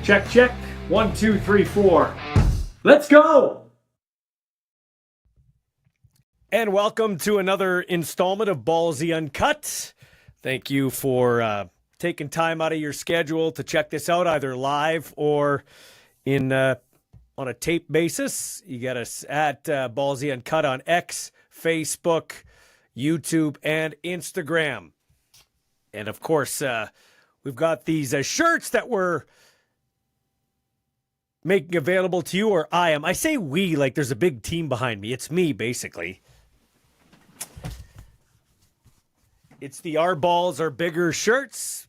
Check, check. 1, 2, 3, 4. Let's go! And welcome to another installment of Ballsy Uncut. Thank you for taking time out of your schedule to check this out, either live or in on a tape basis. You get us at Ballsy Uncut on X, Facebook, YouTube, and Instagram. And of course, we've got these shirts that we're making available to you, or I am. I say we like there's a big team behind me. It's me, basically. It's the Our Balls Are Bigger shirts.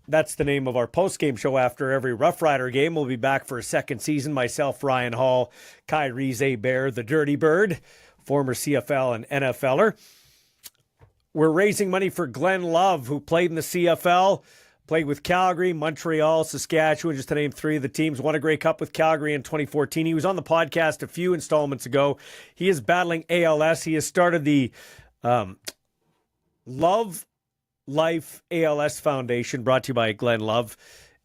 That's the name of our post-game show after every Rough Rider game. We'll be back for a second season. Myself, Ryan Hall, Kyrie Bear, the Dirty Bird, former CFL and NFLer. We're raising money for Glenn Love, who played in the CFL, played with Calgary, Montreal, Saskatchewan, just to name three of the teams. Won a Grey Cup with Calgary in 2014. He was on the podcast a few installments ago. He is battling ALS. He has started the Love Life ALS Foundation, brought to you by Glenn Love.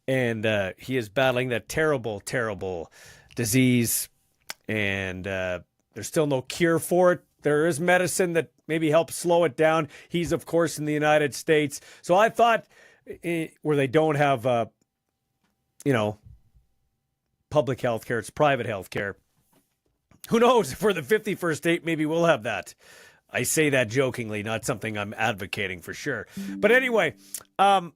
And he is battling that terrible, terrible disease. And there's still no cure for it. There is medicine that maybe helps slow it down. He's, of course, in the United States. So I thought where they don't have, public health care, it's private health care. Who knows? If we're the 51st state, maybe we'll have that. I say that jokingly, not something I'm advocating for sure. But anyway, we're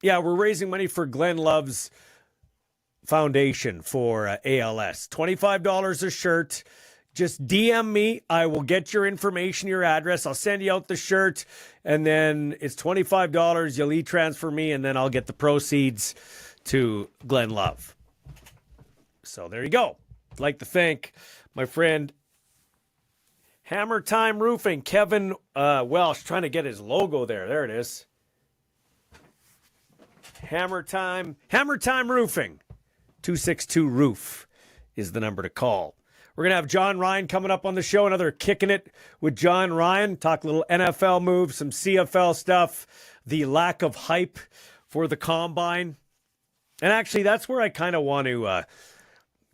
raising money for Glenn Love's foundation for ALS. $25 a shirt. Just DM me. I will get your information, your address. I'll send you out the shirt, and then it's $25. You'll e-transfer me, and then I'll get the proceeds to Glenn Love. So there you go. I'd like to thank my friend Hammer Time Roofing, Kevin Welsh, trying to get his logo there. There it is. Hammer Time Roofing. 262-ROOF is the number to call. We're going to have John Ryan coming up on the show, another Kicking It with John Ryan. Talk a little NFL moves, some CFL stuff, the lack of hype for the Combine. And actually, that's where I kind of want to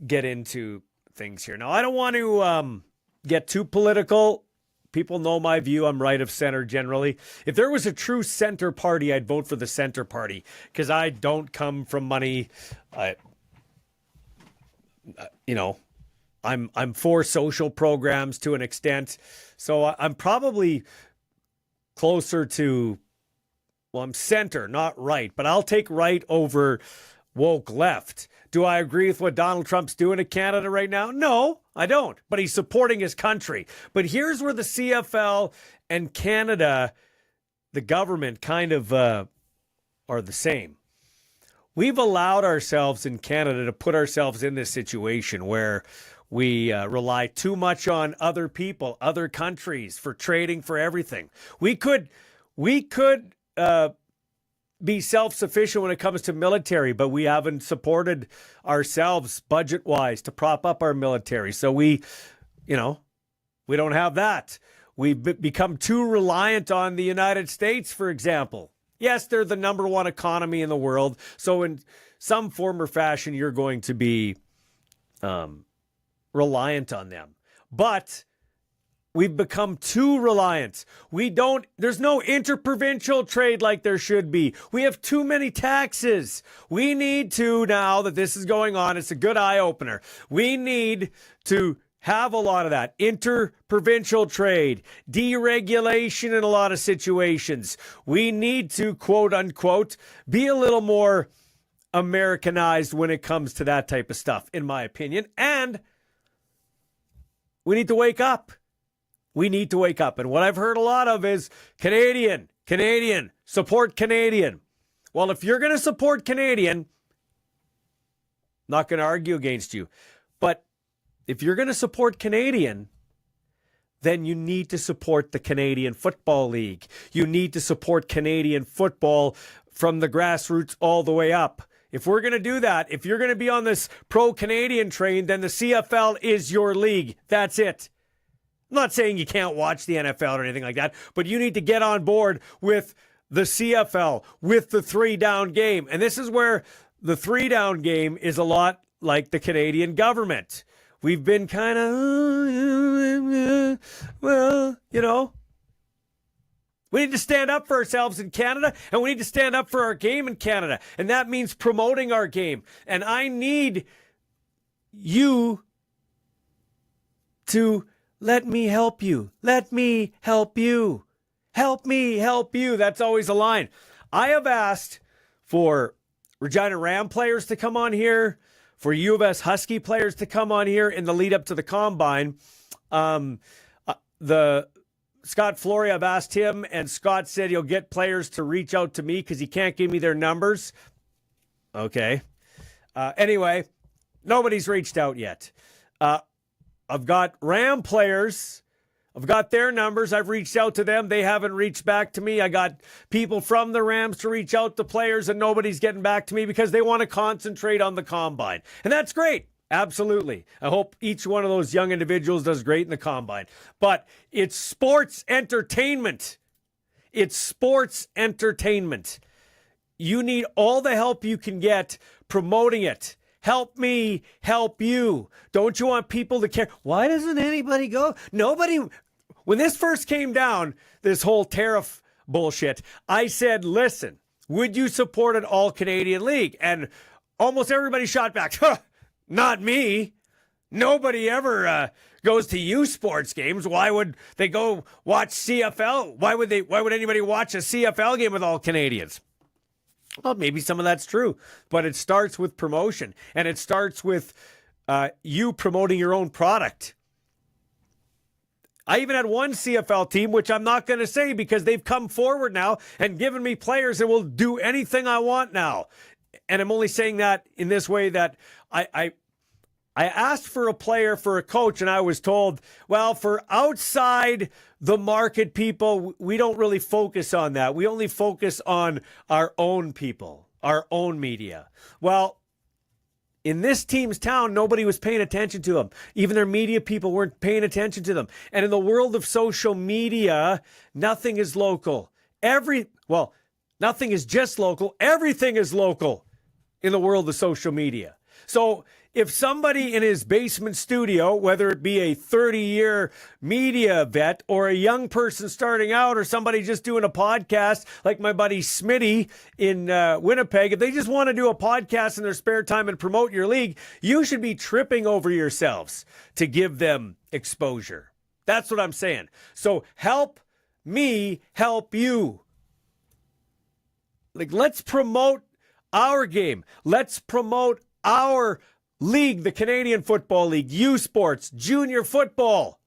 get into things here. Now, I don't want to get too political. People know my view. I'm right of center generally. If there was a true center party, I'd vote for the center party because I don't come from money. I'm for social programs to an extent. So I'm probably closer to, I'm center, not right. But I'll take right over woke left. Do I agree with what Donald Trump's doing to Canada right now? No, I don't. But he's supporting his country. But here's where the CFL and Canada, the government, kind of are the same. We've allowed ourselves in Canada to put ourselves in this situation where we rely too much on other people, other countries for trading for everything. We could be self-sufficient when it comes to military, but we haven't supported ourselves budget-wise to prop up our military. So we don't have that. We've become too reliant on the United States, for example. Yes, they're the number one economy in the world. So in some form or fashion, you're going to be reliant on them. But we've become too reliant. There's no interprovincial trade like there should be. We have too many taxes. We need to, now that this is going on, it's a good eye-opener. We need to have a lot of that interprovincial trade, deregulation in a lot of situations. We need to, quote unquote, be a little more Americanized when it comes to that type of stuff, in my opinion. And we need to wake up. We need to wake up. And what I've heard a lot of is Canadian, support Canadian. Well, if you're going to support Canadian, not going to argue against you. But if you're going to support Canadian, then you need to support the Canadian Football League. You need to support Canadian football from the grassroots all the way up. If we're going to do that, if you're going to be on this pro-Canadian train, then the CFL is your league. That's it. I'm not saying you can't watch the NFL or anything like that, but you need to get on board with the CFL, with the 3-down game. And this is where the 3-down game is a lot like the Canadian government. We've been kind of, well, you know, we need to stand up for ourselves in Canada, and we need to stand up for our game in Canada. And that means promoting our game. And I need you to let me help you. Let me help you. Help me help you. That's always a line. I have asked for Regina Ram players to come on here, for U of S Husky players to come on here in the lead up to the Combine. The Scott Flory, I've asked him, and Scott said he'll get players to reach out to me because he can't give me their numbers. Okay. Anyway, nobody's reached out yet. I've got Ram players. I've got their numbers. I've reached out to them. They haven't reached back to me. I got people from the Rams to reach out to players, and nobody's getting back to me because they want to concentrate on the Combine. And that's great. Absolutely. I hope each one of those young individuals does great in the Combine. But it's sports entertainment. It's sports entertainment. You need all the help you can get promoting it. Help me help you. Don't you want people to care? Why doesn't anybody go? Nobody. When this first came down, this whole tariff bullshit, I said, listen, would you support an all-Canadian league? And almost everybody shot back. Not me. Nobody ever goes to U Sports games. Why would they go watch CFL? Why would anybody watch a CFL game with all Canadians? Well, maybe some of that's true, but it starts with promotion, and it starts with you promoting your own product. I even had one CFL team, which I'm not going to say because they've come forward now and given me players that will do anything I want now. And I'm only saying that in this way that I asked for a player for a coach, and I was told, well, for outside the market people, we don't really focus on that. We only focus on our own people, our own media. Well, in this team's town, nobody was paying attention to them. Even their media people weren't paying attention to them. And in the world of social media, nothing is local. Nothing is just local. Everything is local in the world of social media. So if somebody in his basement studio, whether it be a 30-year media vet or a young person starting out or somebody just doing a podcast like my buddy Smitty in Winnipeg, if they just want to do a podcast in their spare time and promote your league, you should be tripping over yourselves to give them exposure. That's what I'm saying. So help me help you. Like, let's promote our game. Let's promote our league, the Canadian Football League, U Sports, junior football.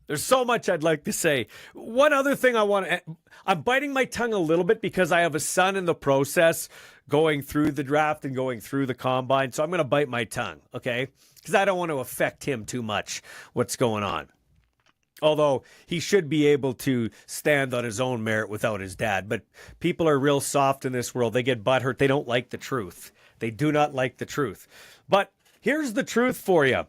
There's so much I'd like to say. One other thing I'm biting my tongue a little bit because I have a son in the process going through the draft and going through the Combine. So I'm going to bite my tongue, okay? Because I don't want to affect him too much, what's going on. Although he should be able to stand on his own merit without his dad. But people are real soft in this world. They get butthurt. They don't like the truth. They do not like the truth. But here's the truth for you.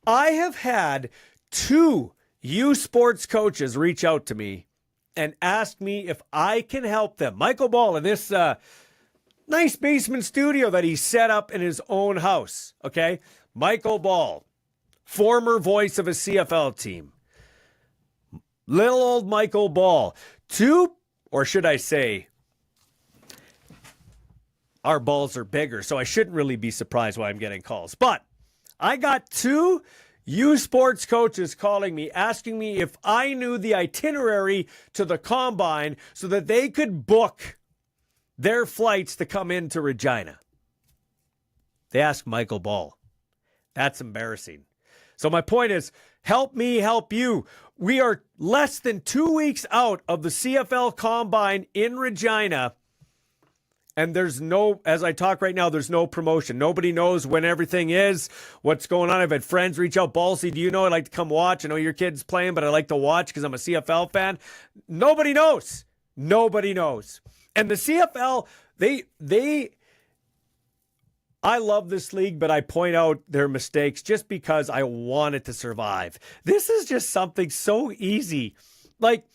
I have had 2 U Sports coaches reach out to me and ask me if I can help them. Michael Ball in this nice basement studio that he set up in his own house. Okay? Michael Ball, former voice of a CFL team. Little old Michael Ball. 2, or should I say, our balls are bigger, so I shouldn't really be surprised why I'm getting calls. But I got 2 U Sports coaches calling me, asking me if I knew the itinerary to the Combine so that they could book their flights to come into Regina. They asked Michael Ball. That's embarrassing. So my point is, help me help you. We are less than 2 weeks out of the CFL Combine in Regina, and there's no, as I talk right now, there's no promotion. Nobody knows when everything is, what's going on. I've had friends reach out, Ballsy, do you know? I'd like to come watch. I know your kid's playing, but I like to watch because I'm a CFL fan. Nobody knows. Nobody knows. And the CFL, I love this league, but I point out their mistakes just because I want it to survive. This is just something so easy. Like,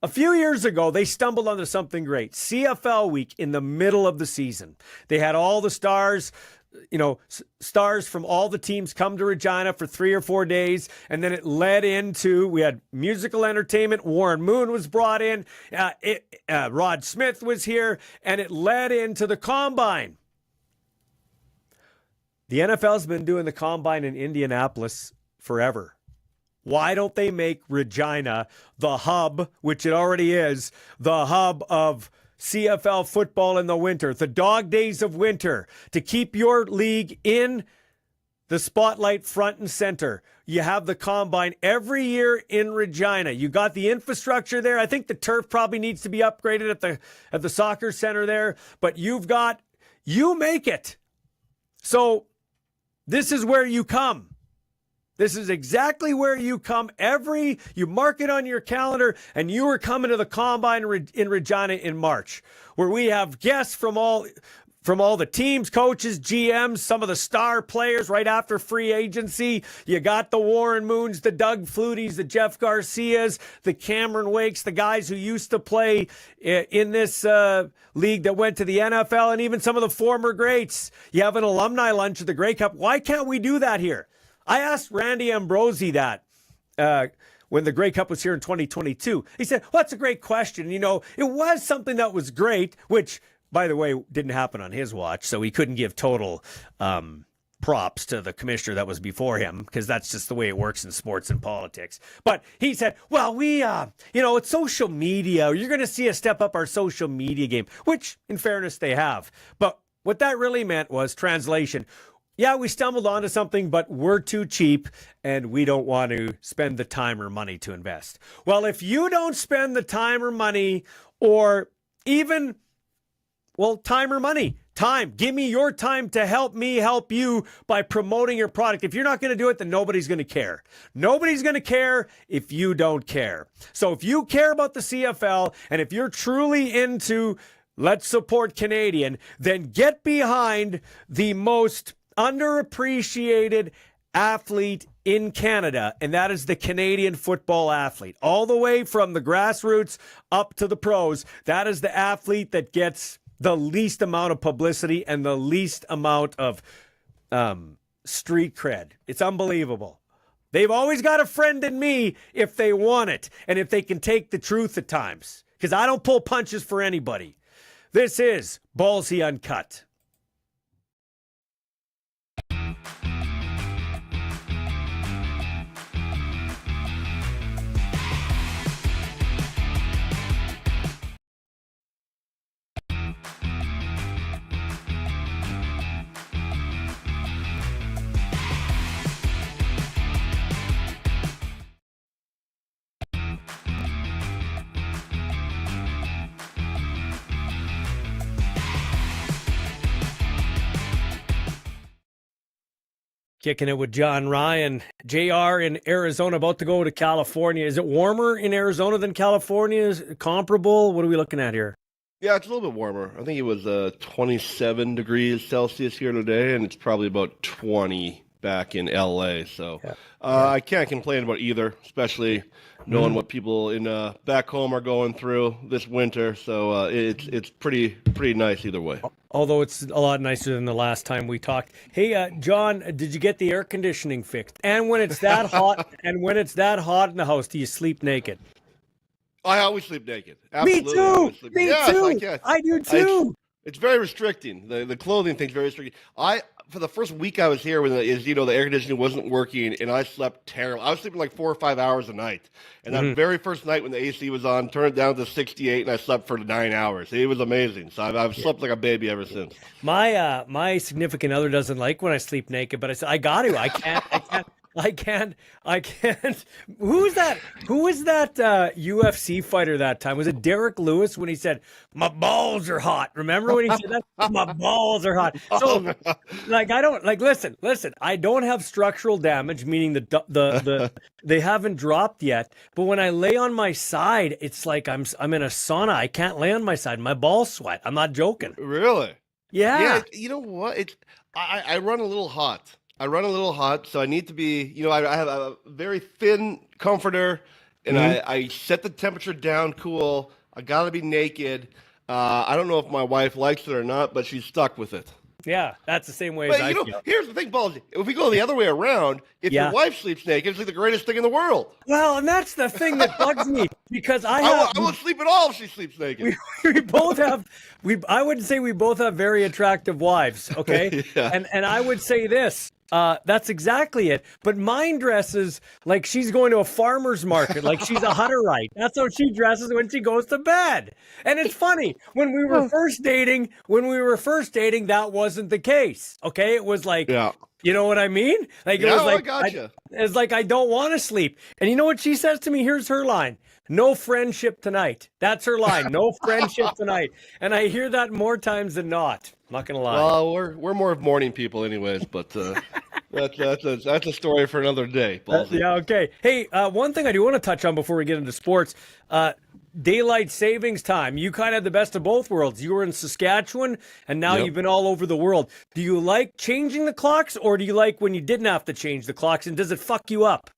A few years ago, they stumbled onto something great. CFL week in the middle of the season. They had all the stars, stars from all the teams come to Regina for 3 or 4 days. And then it led into, we had musical entertainment. Warren Moon was brought in. Rod Smith was here. And it led into the Combine. The NFL's been doing the Combine in Indianapolis forever. Why don't they make Regina the hub, which it already is, the hub of CFL football in the winter, the dog days of winter, to keep your league in the spotlight front and center? You have the Combine every year in Regina. You got the infrastructure there. I think the turf probably needs to be upgraded at the soccer center there, but you make it. So this is where you come. This is exactly where you come you mark it on your calendar, and you are coming to the Combine in Regina in March, where we have guests from all the teams, coaches, GMs, some of the star players right after free agency. You got the Warren Moons, the Doug Flutys, the Jeff Garcias, the Cameron Wakes, the guys who used to play in this league that went to the NFL, and even some of the former greats. You have an alumni lunch at the Grey Cup. Why can't we do that here? I asked Randy Ambrosi that when the Grey Cup was here in 2022. He said, well, that's a great question. It was something that was great, which, by the way, didn't happen on his watch, so he couldn't give total props to the commissioner that was before him, because that's just the way it works in sports and politics. But he said, well, it's social media. You're going to see us step up our social media game, which, in fairness, they have. But what that really meant was, translation, yeah, we stumbled onto something, but we're too cheap and we don't want to spend the time or money to invest. Well, if you don't spend the time or money, or even, time or money, give me your time to help me help you by promoting your product. If you're not going to do it, then nobody's going to care. Nobody's going to care if you don't care. So if you care about the CFL, and if you're truly into let's support Canadian, then get behind the most underappreciated athlete in Canada, and that is the Canadian football athlete. All the way from the grassroots up to the pros, that is the athlete that gets the least amount of publicity and the least amount of street cred. It's unbelievable. They've always got a friend in me if they want it, and if they can take the truth at times, because I don't pull punches for anybody. This is Ballsy Uncut. Kicking it with John Ryan. JR in Arizona, about to go to California. Is it warmer in Arizona than California? Is it comparable? What are we looking at here? Yeah, it's a little bit warmer. I think it was 27 degrees Celsius here today, and it's probably about 20 back in LA. So I can't complain about either, especially knowing what people in back home are going through this winter. So it's pretty nice either way. Although it's a lot nicer than the last time we talked. Hey, John, did you get the air conditioning fixed? And when it's that hot, in the house, do you sleep naked? I always sleep naked. Absolutely. Me too. I do too. It's very restricting. The clothing thing's very restricting. For the first week I was here, when the air conditioning wasn't working, and I slept terrible. I was sleeping like 4 or 5 hours a night. And that very first night when the AC was on, turned it down to 68, and I slept for 9 hours. It was amazing. So I've slept like a baby ever since. My significant other doesn't like when I sleep naked, but I said I got to. I can't. Who was that UFC fighter that time? Was it Derek Lewis when he said, my balls are hot? Remember when he said that? My balls are hot. So listen, I don't have structural damage, meaning the they haven't dropped yet. But when I lay on my side, it's like I'm in a sauna. I can't lay on my side. My balls sweat. I'm not joking. Really? Yeah. You know what? I run a little hot. So I need to be, I have a very thin comforter, and I set the temperature down cool. I got to be naked. I don't know if my wife likes it or not, but she's stuck with it. Yeah, that's the same way as I feel. Here's the thing, Ballsy. If we go the other way around, if your wife sleeps naked, it's like the greatest thing in the world. Well, and that's the thing that bugs me because I won't sleep at all if she sleeps naked. We both have. I would say we both have very attractive wives. Okay, and I would say this. That's exactly it. But mine dresses like she's going to a farmer's market, like she's a Hutterite. That's how she dresses when she goes to bed. And it's funny, when we were first dating, that wasn't the case. Okay, it was like, you know what I mean? Like it was like, I gotcha. It's like I don't want to sleep. And you know what she says to me? Here's her line. No friendship tonight. That's her line. No friendship tonight. And I hear that more times than not. I'm not gonna lie. Well, we're more of morning people, anyways. But that's a story for another day. Yeah. Okay. Hey, one thing I do want to touch on before we get into sports. Daylight savings time. You kind of had the best of both worlds. You were in Saskatchewan, and now you've been all over the world. Do you like changing the clocks, or do you like when you didn't have to change the clocks, and does it fuck you up?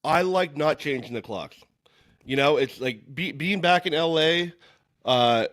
I like not changing the clocks. You know, it's like being back in LA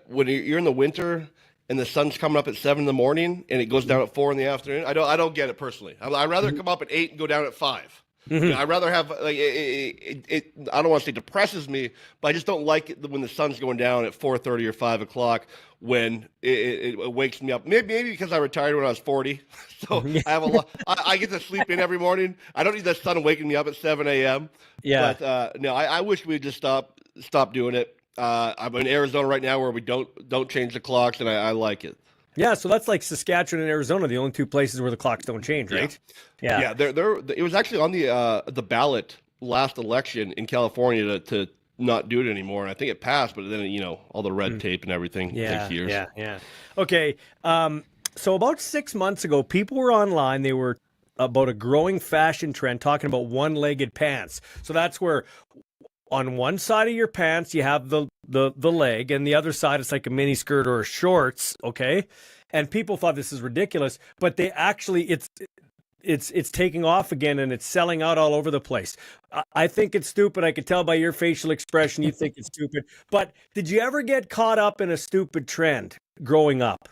when you're in the winter and the sun's coming up at 7 in the morning and it goes down at 4 in the afternoon. I don't get it personally. I'd rather come up at 8 and go down at 5. You know, I'd rather have like it. I don't want to say depresses me, but I just don't like it when the sun's going down at 4:30 or 5 o'clock when it wakes me up. Maybe because I retired when I was 40, so I have a lot. I get to sleep in every morning. I don't need the sun waking me up at 7 a.m. Yeah. But no, I wish we'd just stop doing it. I'm in Arizona right now where we don't change the clocks, and I like it. Yeah, so that's like Saskatchewan and Arizona, the only two places where the clocks don't change, right? Yeah. It was actually on the ballot last election in California to not do it anymore, and I think it passed. But then all the red tape and everything takes years. Yeah. Okay, so about 6 months ago, people were online. They were about a growing fashion trend, talking about one-legged pants. So that's where on one side of your pants you have the leg, and the other side it's like a mini skirt or shorts, okay? And people thought this is ridiculous, but they actually it's taking off again, and it's selling out all over the place. I think it's stupid. I could tell by your facial expression you think it's stupid. But did you ever get caught up in a stupid trend growing up?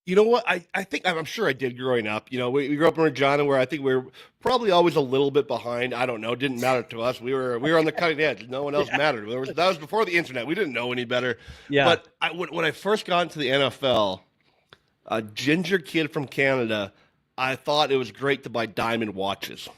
You know what? I think I'm sure I did growing up. You know, we grew up in Regina, where I think we were probably always a little bit behind. I don't know. It didn't matter to us. We were on the cutting edge. No one else mattered. That was before the internet. We didn't know any better. Yeah. But when I first got into the NFL, a ginger kid from Canada, I thought it was great to buy diamond watches.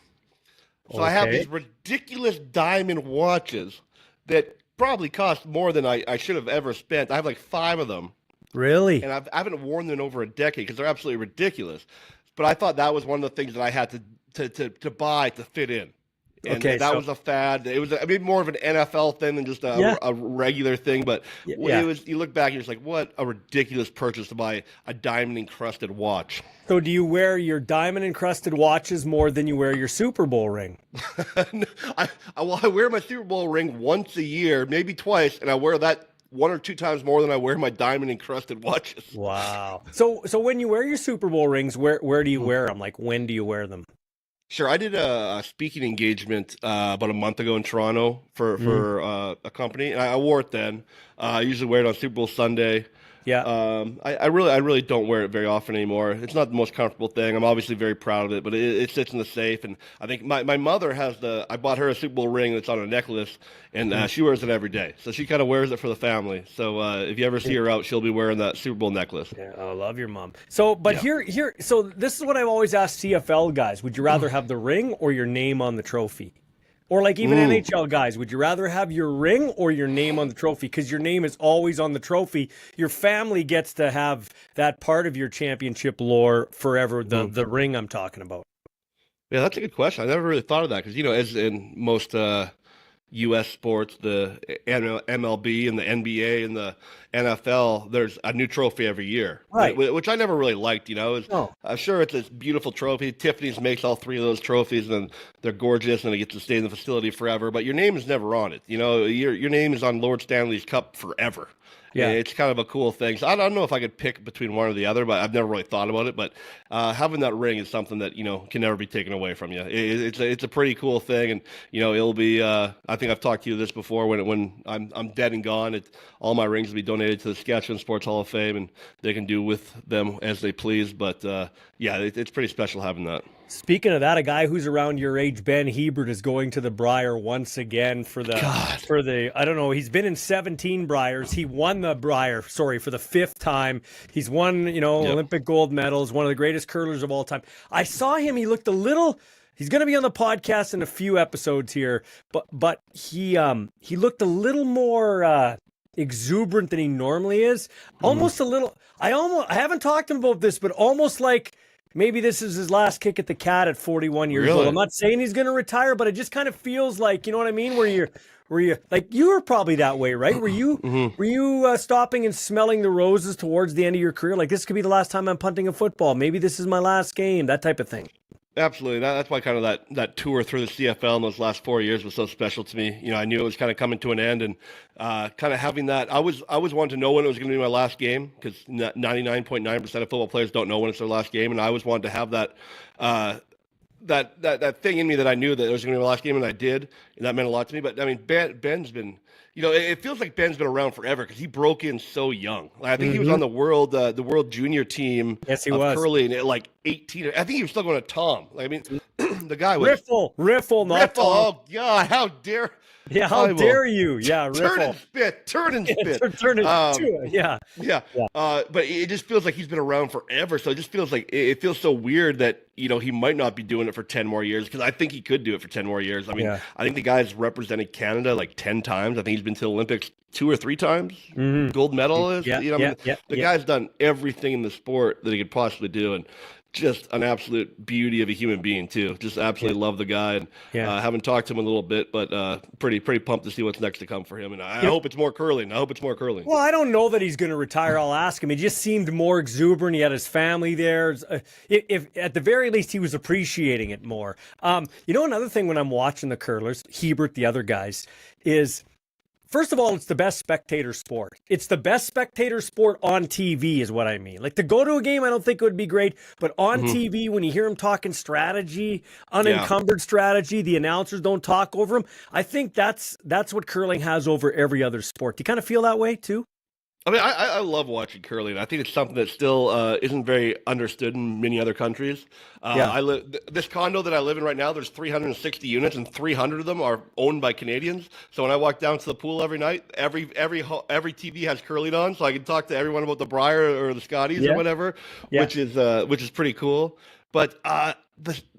So I have these ridiculous diamond watches that probably cost more than I should have ever spent. I have like 5 of them. Really? And I haven't worn them in over a decade because they're absolutely ridiculous. But I thought that was one of the things that I had to buy to fit in. And that was a fad. It was more of an NFL thing than just a regular thing. But it was. You look back and you're just like, what a ridiculous purchase to buy a diamond encrusted watch. So do you wear your diamond encrusted watches more than you wear your Super Bowl ring? I wear my Super Bowl ring once a year, maybe twice, and I wear that 1 or 2 times more than I wear my diamond encrusted watches. Wow. So when you wear your Super Bowl rings, where do you wear them? Like, when do you wear them? Sure. I did a speaking engagement about a month ago in Toronto for a company, and I wore it then. I usually wear it on Super Bowl Sunday. Yeah. I really don't wear it very often anymore. It's not the most comfortable thing. I'm obviously very proud of it, but it sits in the safe. And I think my mother has I bought her a Super Bowl ring that's on a necklace, and she wears it every day. So she kind of wears it for the family. So if you ever see her out, she'll be wearing that Super Bowl necklace. Yeah, I love your mom. So, but so this is what I've always asked CFL guys. Would you rather have the ring or your name on the trophy? Or like even NHL guys, would you rather have your ring or your name on the trophy? Because your name is always on the trophy. Your family gets to have that part of your championship lore forever, the ring I'm talking about. Yeah, that's a good question. I never really thought of that because, as in most U.S. sports, the MLB and the NBA and the NFL, there's a new trophy every year, right? Which I never really liked. Sure, it's this beautiful trophy. Tiffany's makes all 3 of those trophies, and they're gorgeous, and it gets to stay in the facility forever. But your name is never on it. Your name is on Lord Stanley's cup forever. Yeah. It's kind of a cool thing. So I don't know if I could pick between one or the other, but I've never really thought about it. But having that ring is something that can never be taken away from you. It's a pretty cool thing, and it'll be. I think I've talked to you this before. When I'm dead and gone, all my rings will be donated to the Saskatchewan Sports Hall of Fame, and they can do with them as they please. But it's pretty special having that. Speaking of that, a guy who's around your age, Ben Hebert, is going to the Brier once again for the I don't know, he's been in 17 Briers. He won the Brier, for the 5th time. He's won, Olympic gold medals, one of the greatest curlers of all time. I saw him, he looked a little, he's going to be on the podcast in a few episodes here, but he looked a little more exuberant than he normally is. Almost a little, I haven't talked to him about this, but almost like maybe this is his last kick at the cat at 41 years old. I'm not saying he's going to retire, but it just kind of feels like, you know what I mean? Where you like, you were probably that way, right? Were you stopping and smelling the roses towards the end of your career? Like, this could be the last time I'm punting a football. Maybe this is my last game, that type of thing. Absolutely. That's why kind of that tour through the CFL in those last 4 years was so special to me. I knew it was kind of coming to an end, and kind of having that. I was wanting to know when it was going to be my last game, because 99.9% of football players don't know when it's their last game, and I always wanted to have that that thing in me that I knew that it was going to be my last game, and I did, and that meant a lot to me. But I mean, Ben's been. It feels like Ben's been around forever because he broke in so young. Like, I think he was on the world junior team. Yes, he of was curling at like 18. I think he was still going to Tom. Like, I mean, the guy was Riffle, not Tom. Oh God, how dare! Yeah, how dare you? Yeah, Riffle. Turn and spit. Turn it. Yeah. But it just feels like he's been around forever. So it just feels like it feels so weird that he might not be doing it for 10 more years, because I think he could do it for 10 more years. I mean, I think the guy's represented Canada like 10 times. I think he's been to the Olympics 2 or 3 times. Gold medalist. The guy's done everything in the sport that he could possibly do, and just an absolute beauty of a human being too. Just absolutely love the guy, and haven't talked to him a little bit, but pretty pumped to see what's next to come for him. And I hope it's more curling. Well, I don't know that he's going to retire. I'll ask him. He just seemed more exuberant. He had his family there. If at the very least he was appreciating it more. Another thing when I'm watching the curlers, Hebert, the other guys, is, first of all, it's the best spectator sport. It's the best spectator sport on TV is what I mean. Like, to go to a game, I don't think it would be great. But on TV, when you hear him talking strategy, unencumbered strategy, the announcers don't talk over him. I think that's what curling has over every other sport. Do you kind of feel that way too? I mean, I love watching curling. I think it's something that still isn't very understood in many other countries. This condo that I live in right now, there's 360 units, and 300 of them are owned by Canadians. So when I walk down to the pool every night, every TV has curling on, so I can talk to everyone about the Brier or the Scotties or whatever, which is pretty cool. But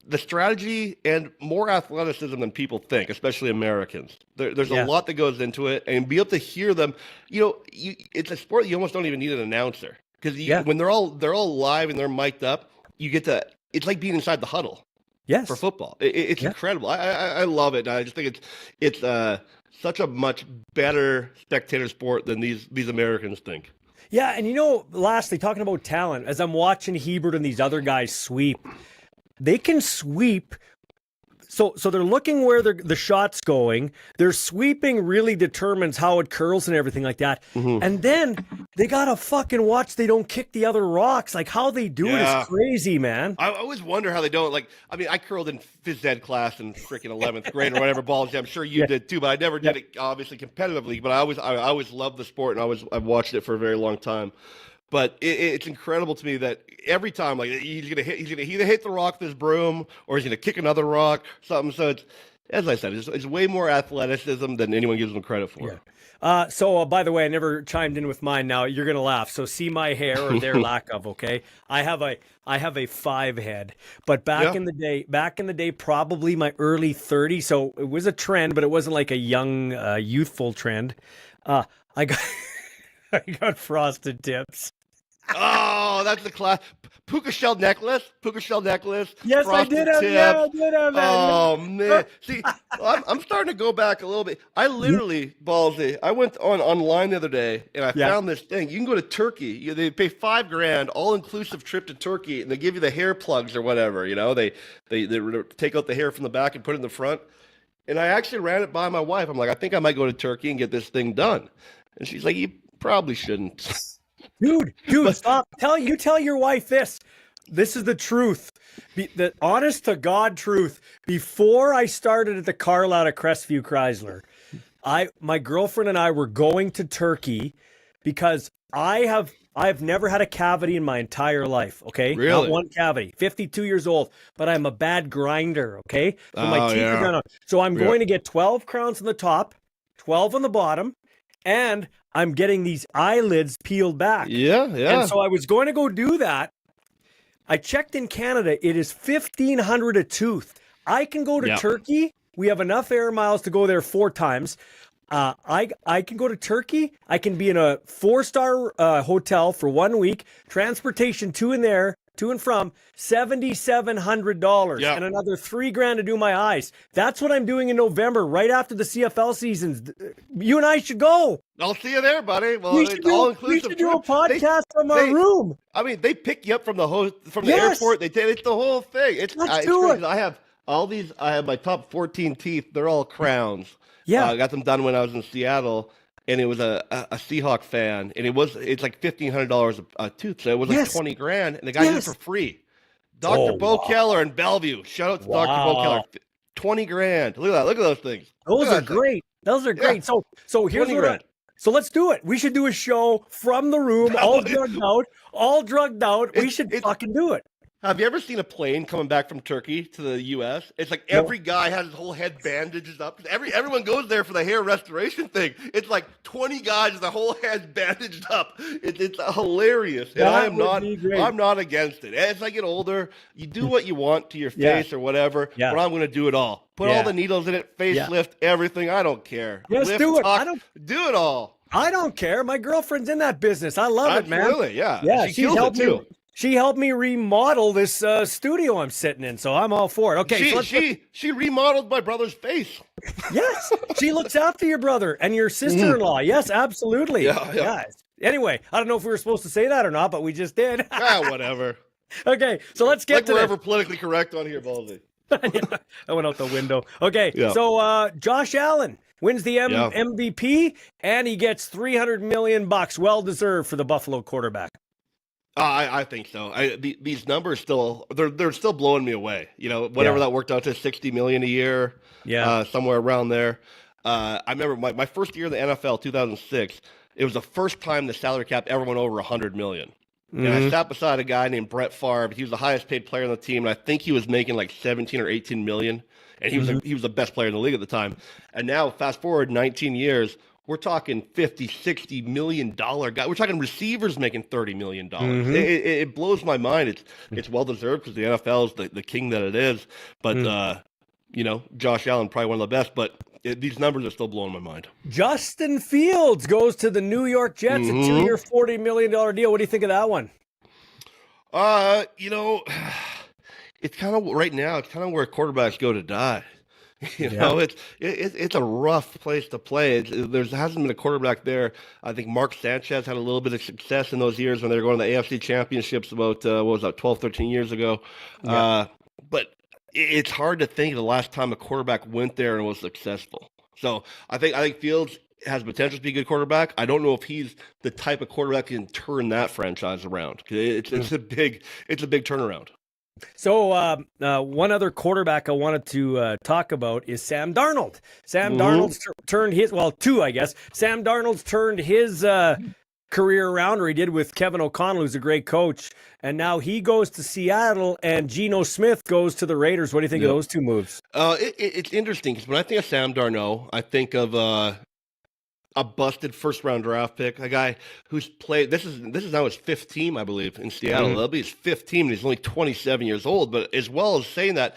the strategy and more athleticism than people think, especially Americans. There's a lot that goes into it, and be able to hear them. It's a sport you almost don't even need an announcer, because when they're all live and they're mic'd up, you get to. It's like being inside the huddle. Yes. For football, it's incredible. I love it. I just think it's such a much better spectator sport than these Americans think. Yeah, and lastly, talking about talent, as I'm watching Hebert and these other guys sweep. They can sweep, so they're looking where the shot's going. Their sweeping really determines how it curls and everything like that. And then they gotta fucking watch they don't kick the other rocks. Like, how they do it is crazy, man. I always wonder how they don't. Like, I mean, I curled in phys ed class in freaking 11th grade or whatever, Ballsy. I'm sure you did too, but I never did it obviously competitively. But I always loved the sport, and I've watched it for a very long time. But it's incredible to me that every time, like, he's gonna either hit the rock with his broom, or he's gonna kick another rock, something. So it's, as I said, it's way more athleticism than anyone gives him credit for. So by the way, I never chimed in with mine. Now you're gonna laugh. So see my hair or their lack of. Okay, I have a 5 head, but back in the day, probably my early 30s. So it was a trend, but it wasn't like a young, youthful trend. I got I got frosted tips. Oh, that's the class. Puka shell necklace. Yes, I did have that. Oh, man. See, I'm starting to go back a little bit. I literally, Ballsy, I went online the other day, and I found this thing. You can go to Turkey. They pay $5,000, all-inclusive trip to Turkey, and they give you the hair plugs or whatever. They take out the hair from the back and put it in the front. And I actually ran it by my wife. I'm like, I think I might go to Turkey and get this thing done. And she's like, Probably shouldn't. Dude, stop. Tell your wife this. This is the truth. The honest to God truth. Before I started at the car lot at Crestview Chrysler, my girlfriend and I were going to Turkey because I've never had a cavity in my entire life, okay? Really? Not one cavity. 52 years old, but I'm a bad grinder, okay? So my teeth are gonna. So I'm going to get 12 crowns on the top, 12 on the bottom, and I'm getting these eyelids peeled back. Yeah. And so I was going to go do that. I checked in Canada. It is $1,500 a tooth. I can go to Turkey. We have enough air miles to go there 4 times. I can go to Turkey. I can be in a 4-star hotel for 1 week. Transportation to and from, $7,700, and another $3,000 to do my eyes. That's what I'm doing in November, right after the CFL seasons. You and I should go. I'll see you there, buddy. Well, We should do a podcast from our room. I mean, they pick you up from the airport. It's the whole thing. Let's do it. I have all these. I have my top 14 teeth. They're all crowns. Yeah, I got them done when I was in Seattle, and it was a Seahawk fan, and it's like $1,500 a tooth, so it was like $20,000, and the guy did it for free. Dr. Bo Keller in Bellevue. Shout out to Dr. Bo Keller. $20,000. Look at that. Look at those things. Those are great. Those are great. So here's what. So let's do it. We should do a show from the room, all drugged out. We should fucking do it. Have you ever seen a plane coming back from Turkey to the U.S.? It's like every guy has his whole head bandaged up. Everyone goes there for the hair restoration thing. It's like 20 guys with the whole head bandaged up. It's hilarious. And I'm not against it. As I get older, you do what you want to your face or whatever, but I'm going to do it all. Put all the needles in it, facelift, everything. I don't care. Yes, do it. Do it all. I don't care. My girlfriend's in that business. I love it, man. Absolutely, yeah. Yeah, she kills it too. She helped me remodel this studio I'm sitting in, so I'm all for it. Okay, she remodeled my brother's face. Yes, she looks after your brother and your sister-in-law. Yes, absolutely. Yeah. Anyway, I don't know if we were supposed to say that or not, but we just did. Whatever. Okay, so let's get to we're ever politically correct on here, Ballsy. I went out the window. Okay, so Josh Allen wins the MVP, and he gets $300 million, well-deserved for the Buffalo quarterback. I think so. These numbers they're still blowing me away. You know, whatever that worked out to, $60 million a year, somewhere around there. I remember my first year in the NFL, 2006. It was the first time the salary cap ever went over $100 million. And I sat beside a guy named Brett Favre. He was the highest paid player on the team, and I think he was making like 17 or 18 million. And he was the best player in the league at the time. And now, fast forward 19 years. We're talking $50-60 million guy. We're talking receivers making $30 million. It blows my mind. It's well deserved because the NFL is the king that it is. But Josh Allen probably one of the best. But these numbers are still blowing my mind. Justin Fields goes to the New York Jets, a 2-year, $40 million deal. What do you think of that one? It's kind of right now. It's kind of where quarterbacks go to die. It's a rough place to play. There hasn't been a quarterback there. I think Mark Sanchez had a little bit of success in those years when they were going to the AFC championships about 12, 13 years ago. But it's hard to think of the last time a quarterback went there and was successful. So I think Fields has potential to be a good quarterback. I don't know if he's the type of quarterback that can turn that franchise around. It's a big turnaround. So one other quarterback I wanted to talk about is Sam Darnold. Sam Darnold's turned his, two, I guess. Sam Darnold's turned his career around, or he did with Kevin O'Connell, who's a great coach. And now he goes to Seattle, and Geno Smith goes to the Raiders. What do you think of those two moves? It's interesting because when I think of Sam Darnold, I think of a busted first-round draft pick, a guy who's played. This is now his 5th team, I believe, in Seattle. That'll be his 5th team, and he's only 27 years old. But as well as saying that,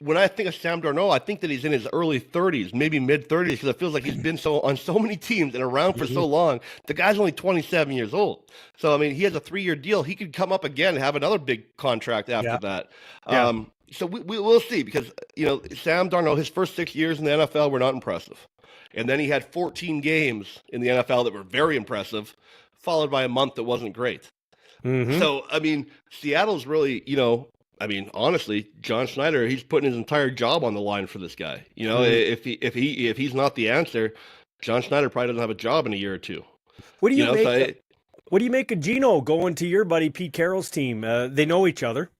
when I think of Sam Darnold, I think that he's in his early 30s, maybe mid-30s, because it feels like he's been on so many teams and around for so long. The guy's only 27 years old. So, I mean, he has a 3-year deal. He could come up again and have another big contract after that. So we'll see, because, Sam Darnold, his first 6 years in the NFL were not impressive. And then he had 14 games in the NFL that were very impressive, followed by a month that wasn't great. So, I mean, Seattle's really, honestly, John Schneider, he's putting his entire job on the line for this guy. If he's not the answer, John Schneider probably doesn't have a job in a year or two. What do you So make? What do you make of Gino going to your buddy Pete Carroll's team? They know each other.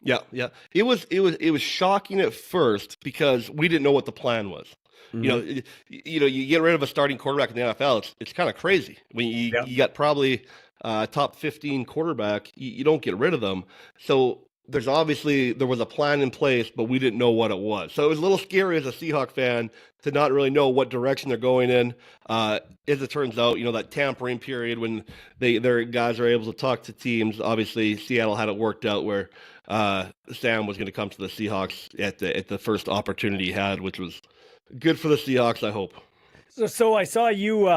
yeah. It was shocking at first because we didn't know what the plan was. Mm-hmm. You get rid of a starting quarterback in the NFL. It's kind of crazy when you got probably top 15 quarterback. You don't get rid of them. So there was a plan in place, but we didn't know what it was. So it was a little scary as a Seahawk fan to not really know what direction they're going in. As it turns out, that tampering period when their guys are able to talk to teams. Obviously, Seattle had it worked out where Sam was going to come to the Seahawks at the first opportunity he had, which was good for the Seahawks, I hope. So I saw you.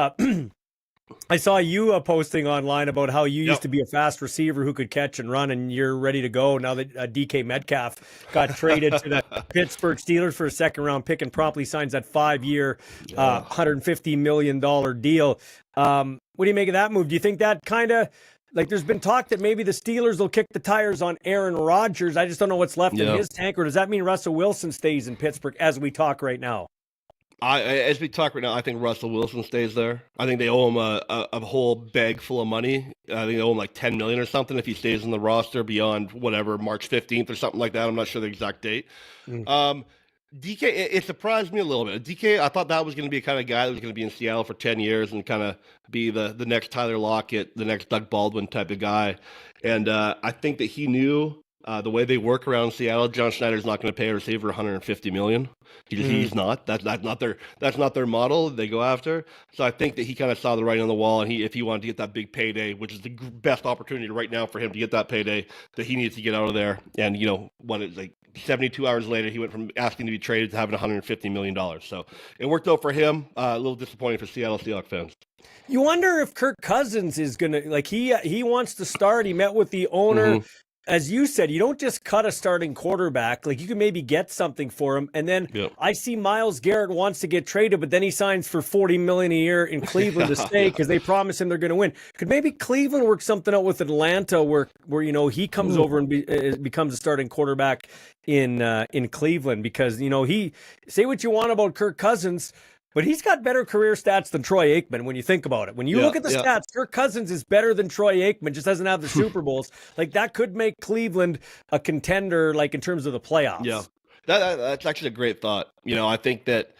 I saw you posting online about how you used to be a fast receiver who could catch and run, and you're ready to go now that DK Metcalf got traded to the Pittsburgh Steelers for a second-round pick and promptly signs that 5-year, $150 million deal. What do you make of that move? Do you think that kind of like there's been talk that maybe the Steelers will kick the tires on Aaron Rodgers? I just don't know what's left in his tank, or does that mean Russell Wilson stays in Pittsburgh as we talk right now? As we talk right now, I think Russell Wilson stays there. I think they owe him a whole bag full of money. I think they owe him like $10 million or something if he stays on the roster beyond whatever March 15th or something like that. I'm not sure the exact date. DK, it surprised me a little bit. DK, I thought that was going to be a kind of guy that was going to be in Seattle for 10 years and kind of be the next Tyler Lockett, the next Doug Baldwin type of guy. And I think that he knew the way they work around Seattle. John Schneider's not going to pay a receiver $150 million. He's not. That's not their model they go after. So I think that he kind of saw the writing on the wall, and if he wanted to get that big payday, which is the best opportunity right now for him to get that payday, that he needs to get out of there. And what it's like 72 hours later, he went from asking to be traded to having $150 million. So it worked out for him. A little disappointing for Seattle Seahawks fans. You wonder if Kirk Cousins is going to he wants to start. He met with the owner. Mm-hmm. As you said, you don't just cut a starting quarterback. Like, you can maybe get something for him. And then I see Myles Garrett wants to get traded, but then he signs for $40 million a year in Cleveland to stay because they promise him they're going to win. Could maybe Cleveland work something out with Atlanta where he comes over and becomes a starting quarterback in Cleveland? Because, he say what you want about Kirk Cousins, but he's got better career stats than Troy Aikman when you think about it. When you look at the stats, Kirk Cousins is better than Troy Aikman, just doesn't have the Super Bowls. Like, that could make Cleveland a contender, like, in terms of the playoffs. Yeah, that's actually a great thought. I think that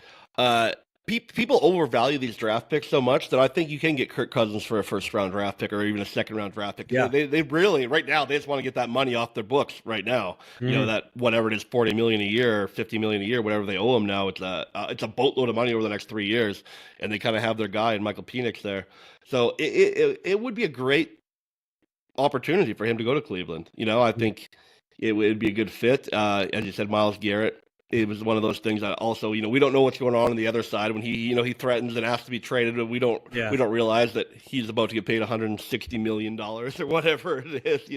people overvalue these draft picks so much that I think you can get Kirk Cousins for a first-round draft pick or even a second-round draft pick. Yeah. They really, right now, they just want to get that money off their books right now. That whatever it is, $40 million a year, or $50 million a year, whatever they owe them now, it's a boatload of money over the next 3 years, and they kind of have their guy in Michael Penix there. So it would be a great opportunity for him to go to Cleveland. I think it would be a good fit. As you said, Myles Garrett. It was one of those things that also, we don't know what's going on the other side when he threatens and asks to be traded, but we don't realize that he's about to get paid $160 million or whatever it is,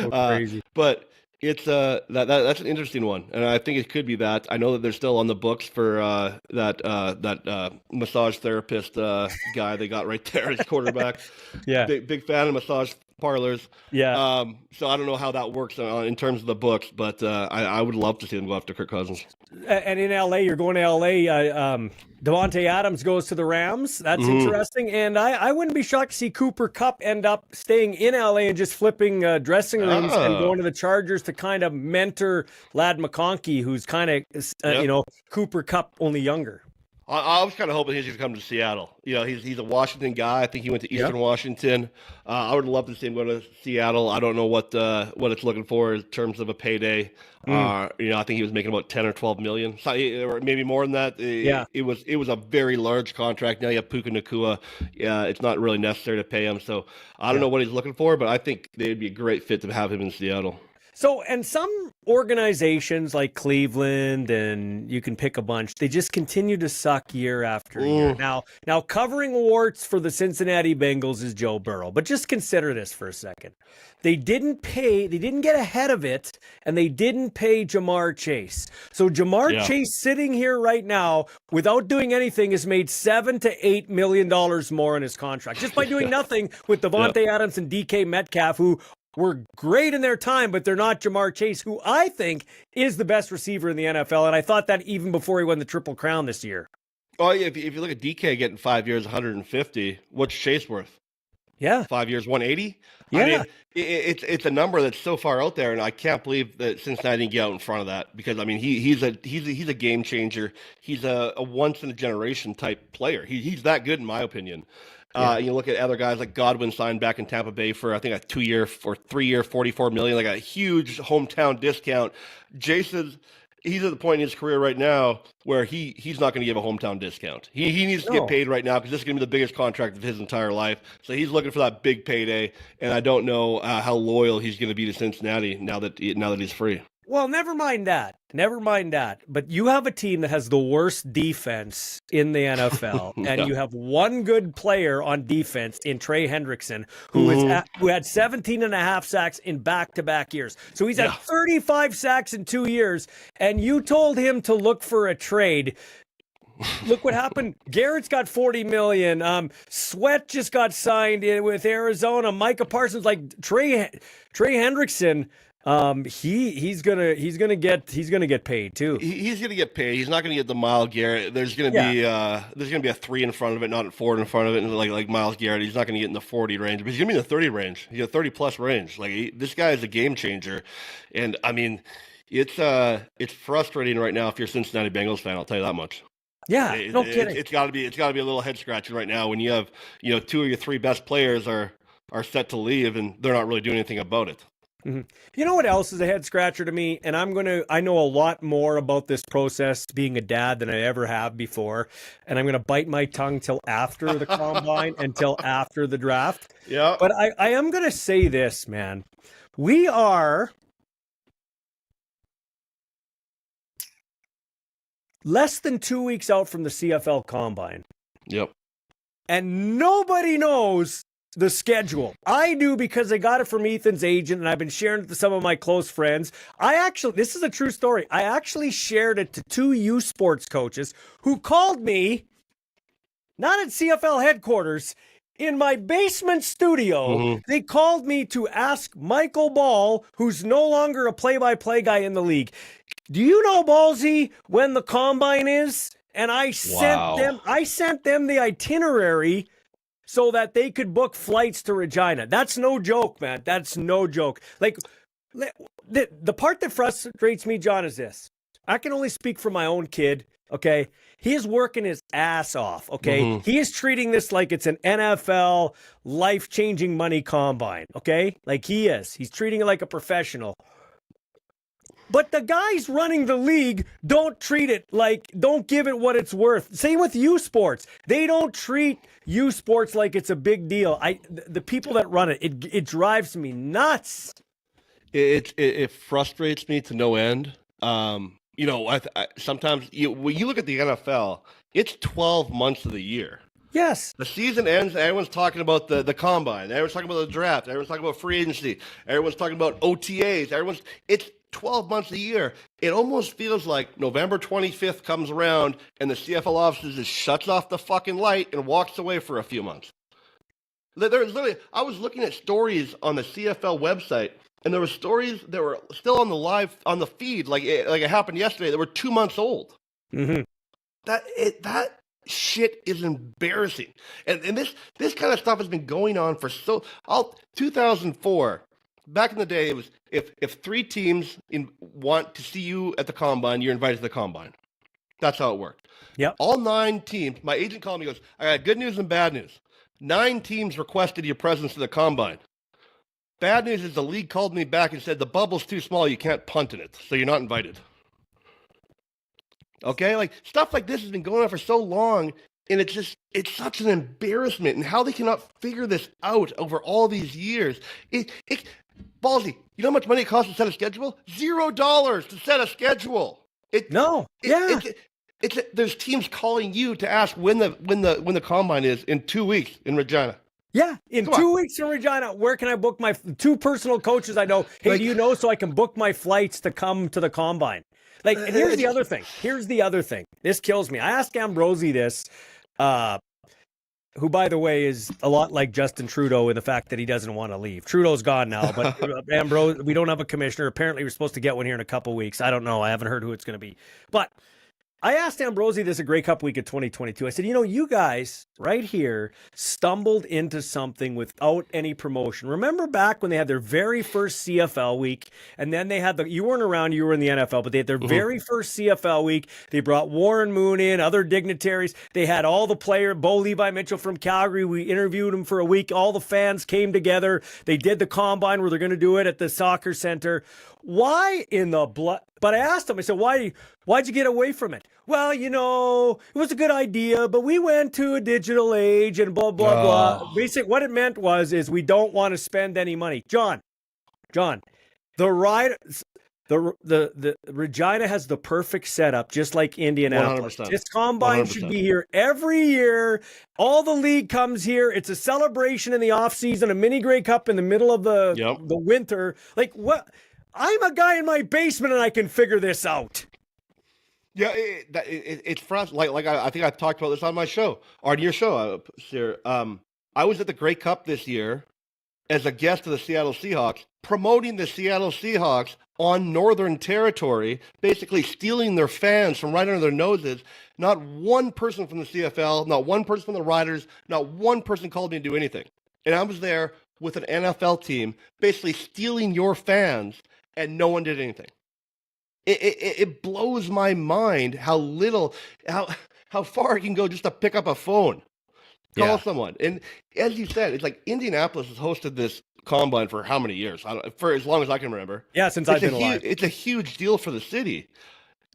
crazy. But it's that's an interesting one, and I think it could be that. I know that they're still on the books for that massage therapist guy they got right there as quarterback. Yeah, big fan of massage parlors. Yeah. So I don't know how that works in terms of the books, but I would love to see them go after Kirk Cousins. And in LA, you're going to LA. Devontae Adams goes to the Rams. That's interesting. And I wouldn't be shocked to see Cooper Kupp end up staying in LA and just flipping dressing rooms and going to the Chargers to kind of mentor Ladd McConkey, who's kind of, Cooper Kupp only younger. I was kind of hoping he's going to come to Seattle. He's a Washington guy. I think he went to Eastern Washington. I would love to see him go to Seattle. I don't know what it's looking for in terms of a payday. I think he was making about 10 or 12 million, or maybe more than that. It was a very large contract. Now you have Puka Nacua. It's not really necessary to pay him. So I don't know what he's looking for, but I think they'd be a great fit to have him in Seattle. So, and some organizations like Cleveland, and you can pick a bunch, they just continue to suck year after year. Now covering warts for the Cincinnati Bengals is Joe Burrow, but just consider this for a second. They didn't get ahead of it, and they didn't pay Jamar Chase. So Jamar Chase sitting here right now without doing anything has made $7 to $8 million more in his contract just by doing nothing with Devontae Adams and DK Metcalf, who were great in their time, but they're not Jamar Chase, who I think is the best receiver in the NFL. And I thought that even before he won the Triple Crown this year. Oh, yeah. If you look at DK getting 5 years, 150, what's Chase worth? Yeah. 5 years, 180. Yeah. I mean, it's a number that's so far out there, and I can't believe that Cincinnati didn't get out in front of that, because I mean he's a game changer. He's a once in a generation type player. He's that good in my opinion. You look at other guys like Godwin signed back in Tampa Bay for I think a 2-year or 3-year, $44 million, like a huge hometown discount. Jason, he's at the point in his career right now where he's not going to give a hometown discount. He needs to get paid right now, because this is going to be the biggest contract of his entire life. So he's looking for that big payday, and I don't know how loyal he's going to be to Cincinnati now that he's free. Well, never mind that. Never mind that. But you have a team that has the worst defense in the NFL, and you have one good player on defense in Trey Hendrickson, who had 17 and a half sacks in back-to-back years. So he's had 35 sacks in 2 years, and you told him to look for a trade. Look what happened. Garrett's got $40 million. Sweat just got signed in with Arizona. Micah Parsons, like Trey Hendrickson. He's gonna get paid too. He's gonna get paid. He's not gonna get the Myles Garrett. There's gonna be a 3 in front of it, not a 4 in front of it, and like Myles Garrett, he's not gonna get in the 40 range, but he's gonna be in the 30 range. He's a 30 plus range. Like this guy is a game changer, and I mean, it's frustrating right now if you're a Cincinnati Bengals fan. I'll tell you that much. Yeah, no kidding. It's got to be a little head scratching right now when you have 2 of your 3 best players are set to leave, and they're not really doing anything about it. Mm-hmm. You know what else is a head scratcher to me? And I know a lot more about this process being a dad than I ever have before. And I'm going to bite my tongue till after the combine until after the draft. Yeah. But I am going to say this, man. We are less than 2 weeks out from the CFL combine. Yep. And nobody knows the schedule. I do, because I got it from Ethan's agent, and I've been sharing it to some of my close friends. This is a true story. I actually shared it to 2 youth sports coaches who called me, not at CFL headquarters, in my basement studio. Mm-hmm. They called me to ask Michael Ball, who's no longer a play-by-play guy in the league, do you know, Ballsy, when the combine is? And I sent them the itinerary so that they could book flights to Regina. That's no joke, man. That's no joke. Like, the part that frustrates me, John, is this. I can only speak for my own kid, okay? He is working his ass off, okay? Mm-hmm. He is treating this like it's an NFL life-changing money combine, okay? Like he is. He's treating it like a professional. But the guys running the league don't treat it don't give it what it's worth. Same with U Sports. They don't treat U Sports like it's a big deal. The people that run it drives me nuts. It frustrates me to no end. Sometimes when you look at the NFL, it's 12 months of the year. Yes. The season ends, everyone's talking about the combine. Everyone's talking about the draft. Everyone's talking about free agency. Everyone's talking about OTAs. It's 12 months a year. It almost feels like November 25th comes around and the CFL offices just shuts off the fucking light and walks away for a few months. There's literally, I was looking at stories on the CFL website, and there were stories that were still on the feed, like it happened yesterday, that were 2 months old. Mm-hmm. That shit is embarrassing. And this kind of stuff has been going on for 2004. Back in the day, it was if 3 teams want to see you at the combine, you're invited to the combine. That's how it worked. Yep. All 9 teams. My agent called me and goes, I got good news and bad news. 9 teams requested your presence to the combine. Bad news is the league called me back and said the bubble's too small, you can't punt in it, so you're not invited. Okay, like stuff like this has been going on for so long, and it's such an embarrassment. And how they cannot figure this out over all these years. Ballsy, you know how much money it costs to set a schedule? $0 to set a schedule. There's teams calling you to ask when the combine is in 2 weeks in Regina. Yeah, in 2 weeks in Regina, where can I book my 2 personal coaches I know? Hey, do you know, so I can book my flights to come to the combine? Like, and here's the other thing. This kills me. I asked Ambrosi this, who, by the way, is a lot like Justin Trudeau in the fact that he doesn't want to leave. Trudeau's gone now, but Ambrosi, we don't have a commissioner. Apparently, we're supposed to get one here in a couple weeks. I don't know. I haven't heard who it's going to be. But I asked Ambrosi this at Grey Cup week of 2022. I said, you guys right here stumbled into something without any promotion. Remember back when they had their very first CFL week, and then they had you weren't around, you were in the NFL, but they had their very first CFL week. They brought Warren Moon in, other dignitaries. They had all the players, Bo Levi Mitchell from Calgary. We interviewed him for a week. All the fans came together. They did the combine where they're going to do it at the soccer center. Why in the blood? But I asked him, I said, why'd you get away from it? Well, it was a good idea, but we went to a digital age and blah, blah, blah. Basically, what it meant is we don't want to spend any money. John, the Regina has the perfect setup, just like Indianapolis. 100%. This combine 100%. should be here every year. All the league comes here. It's a celebration in the off season, a mini Grey Cup in the middle of the winter. Like what? I'm a guy in my basement and I can figure this out. Yeah, it's frustrating. Like I think I talked about this on my show, or on your show, sir. I was at the Grey Cup this year as a guest of the Seattle Seahawks, promoting the Seattle Seahawks on Northern territory, basically stealing their fans from right under their noses. Not one person from the CFL, not one person from the Riders, not one person called me to do anything. And I was there with an NFL team, basically stealing your fans, and no one did anything. It blows my mind how far it can go just to pick up a phone, call someone. And as you said, it's like Indianapolis has hosted this combine for how many years? For as long as I can remember. Yeah, since I've been alive. It's a huge deal for the city,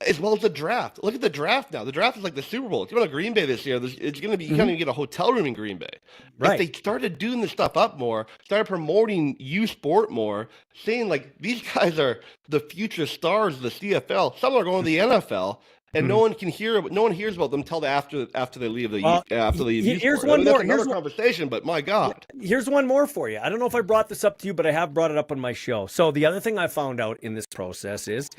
as well as the draft. Look at the draft now. The draft is like the Super Bowl. If you go to Green Bay this year, it's going to be, you can't even get a hotel room in Green Bay. Right. If they started doing this stuff up more, started promoting youth sport more, saying like these guys are the future stars of the CFL. Some are going to the NFL, and no one hears about them until after they leave the youth here's sport. one more. That's another conversation, but my God. Here's one more for you. I don't know if I brought this up to you, but I have brought it up on my show. So the other thing I found out in this process is,